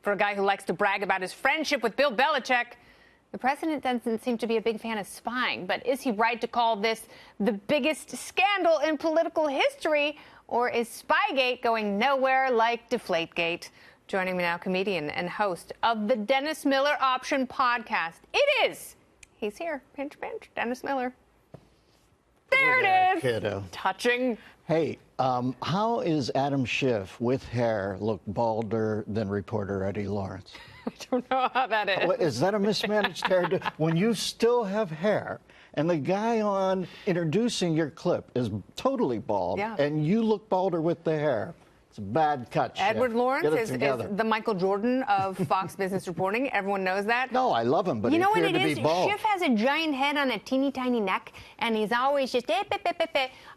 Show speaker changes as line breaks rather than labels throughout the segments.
For a guy who likes to brag about his friendship with Bill Belichick, the president doesn't seem to be a big fan of spying. But is he right to call this the biggest scandal in political history? Or is Spygate going nowhere like Deflategate? Joining me now, comedian and host of the Dennis Miller Option podcast. It is. He's here. Pinch, pinch. Dennis Miller. There it is.
Kiddo.
Touching.
Hey, how is Adam Schiff with hair look balder than reporter Eddie Lawrence?
I don't know how that is.
Is that a mismanaged hair? When you still have hair and the guy on introducing your clip is totally bald and you look balder with the hair, it's a bad cut, Schiff.
Edward Lawrence is
the
Michael Jordan of Fox Business Reporting. Everyone knows that.
No, I love him, but
you know what
it is?
Schiff has a giant head on a teeny tiny neck, and he's always just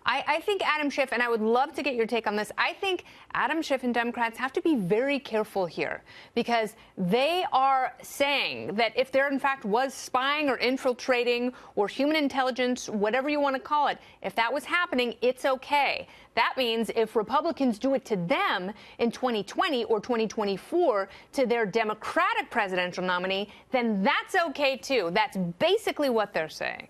I think Adam Schiff, and I would love to get your take on this, I think Adam Schiff and Democrats have to be very careful here, because they are saying that if there in fact was spying or infiltrating or human intelligence, whatever you want to call it, if that was happening, it's okay. That means if Republicans do it to them in 2020 or 2024 to their Democratic presidential nominee, then that's okay too. That's basically what they're saying.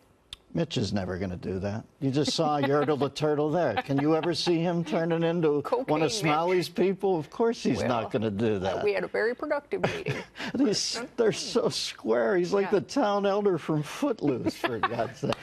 Mitch is never going to do that. You just saw Yertle the turtle there. Can you ever see him turning into one of Smiley's people? Of course he's not going to do that.
We had a very productive meeting.
They're so square. He's like the town elder from Footloose, for God's sake.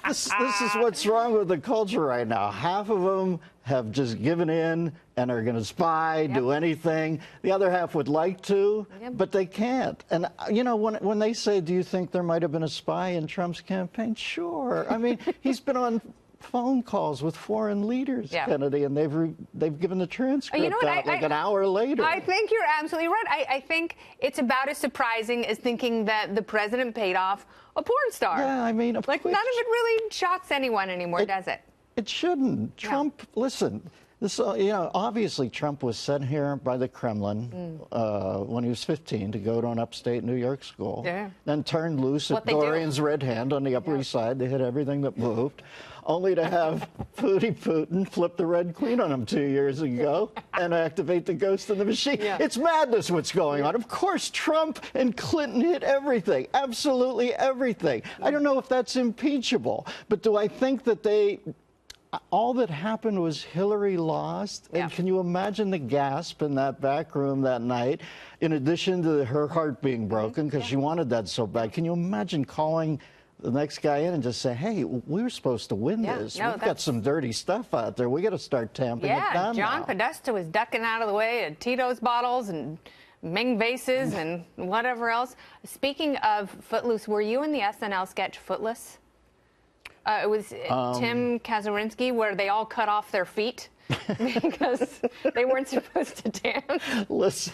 This is what's wrong with the culture right now. Half of them have just given in and are going to spy, do anything. The other half would like to, but they can't. And, you know, when they say, do you think there might have been a spy in Trump's campaign? Sure. I mean, he's been on phone calls with foreign leaders, Kennedy, and they've given the transcript out like an hour later.
I think you're absolutely right. I think it's about as surprising as thinking that the president paid off a porn star.
Yeah, I mean,
none of it really shocks anyone anymore, does it?
It shouldn't. Trump, listen, this, you know, obviously Trump was sent here by the Kremlin when he was 15 to go to an upstate New York school, then turned loose at Dorian's Red Hand on the Upper East Side. They hit everything that moved, only to have Putin flip the Red Queen on him 2 years ago and activate the ghost in the machine. It's madness what's going on. Of course, Trump and Clinton hit everything, absolutely everything. I don't know if that's impeachable, but do I think that all that happened was Hillary lost? And can you imagine the gasp in that back room that night, in addition to her heart being broken because she wanted that so bad? Can you imagine calling the next guy in and just say, hey, we were supposed to win this. We've got some dirty stuff out there. We got to start tamping it down
John
now.
Podesta was ducking out of the way of Tito's bottles and Ming vases and whatever else. Speaking of Footloose, were you in the SNL sketch Footless? It was Tim Kazurinsky, where they all cut off their feet because they weren't supposed to dance.
Listen,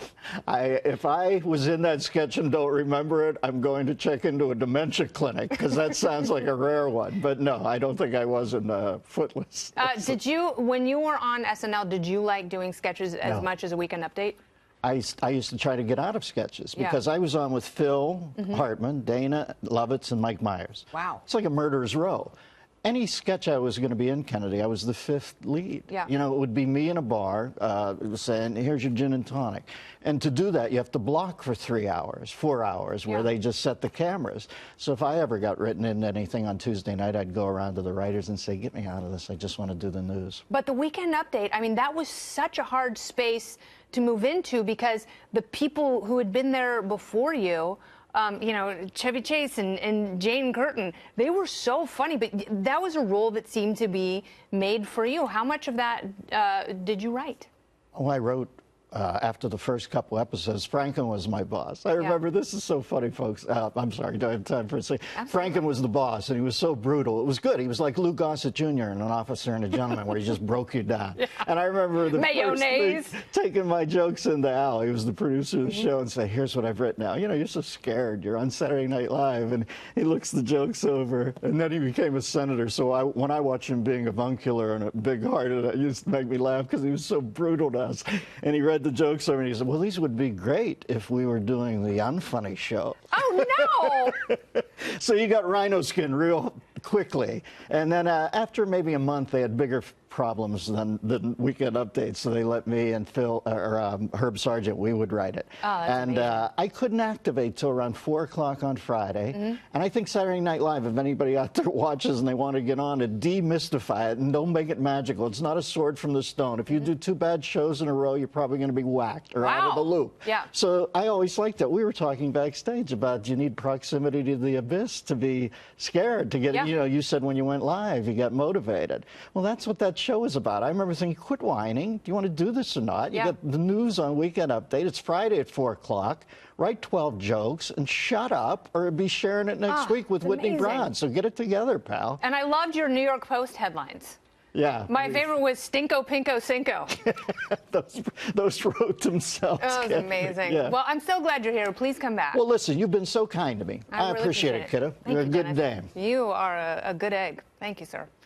if I was in that sketch and don't remember it, I'm going to check into a dementia clinic, because that sounds like a rare one. But no, I don't think I was in Footless.
Did you, when you were on SNL, did you like doing sketches as much as a Weekend Update?
I used to try to get out of sketches because I was on with Phil Hartman, Dana Lovitz, and Mike Myers.
Wow.
It's like a murderer's row. Any sketch I was going to be in, Kennedy, I was the fifth lead. You know, it would be me in a bar saying, here's your gin and tonic. And to do that, you have to block for 3 hours, 4 hours, where they just set the cameras. So if I ever got written into anything on Tuesday night, I'd go around to the writers and say, get me out of this. I just want to do the news.
But the Weekend Update, I mean, that was such a hard space to move into, because the people who had been there before you, you know, Chevy Chase and Jane Curtin, they were so funny, but that was a role that seemed to be made for you. How much of that did you write?
Oh, I wrote after the first couple episodes. Franken was my boss. I remember, this is so funny, folks. I'm sorry, do I have time for a second? Franken was the boss, and he was so brutal. It was good. He was like Lou Gossett Jr. in An Officer and a Gentleman, where he just broke you down. And I remember the first thing, taking my jokes into Al. He was the producer of the show, and say, here's what I've written now. You know, you're so scared. You're on Saturday Night Live, and he looks the jokes over. And then he became a senator. So when I watch him being avuncular and big-hearted, it used to make me laugh, because he was so brutal to us. And he read the jokes over, and he said, well, these would be great if we were doing the unfunny show.
Oh, no!
So you got rhino skin real quickly. And then after maybe a month, they had bigger problems than Weekend Update, so they let me and Phil or Herb Sargent, we would write it.
Oh, that's
and I couldn't activate till around 4 o'clock on Friday. And I think Saturday Night Live, if anybody out there watches and they want to get on to demystify it and don't make it magical, it's not a sword from the stone. If you do 2 bad shows in a row, you're probably going to be whacked or out of the loop.
Yeah.
So I always liked it. We were talking backstage about you need proximity to the abyss to be scared, to get, you know, you said when you went live, you got motivated. Well, that's what that show is about. I remember thinking, quit whining. Do you want to do this or not? You got the news on Weekend Update. It's Friday at 4 o'clock. Write 12 jokes and shut up, or be sharing it next week with Whitney Brown. So get it together, pal.
And I loved your New York Post headlines.
Yeah.
My favorite was Stinko Pinko Cinco.
those wrote themselves.
That was amazing. Yeah. Well, I'm so glad you're here. Please come back.
Well, listen, you've been so kind to me. I really appreciate it, kiddo. You're a good dame.
You are a good egg. Thank you, sir.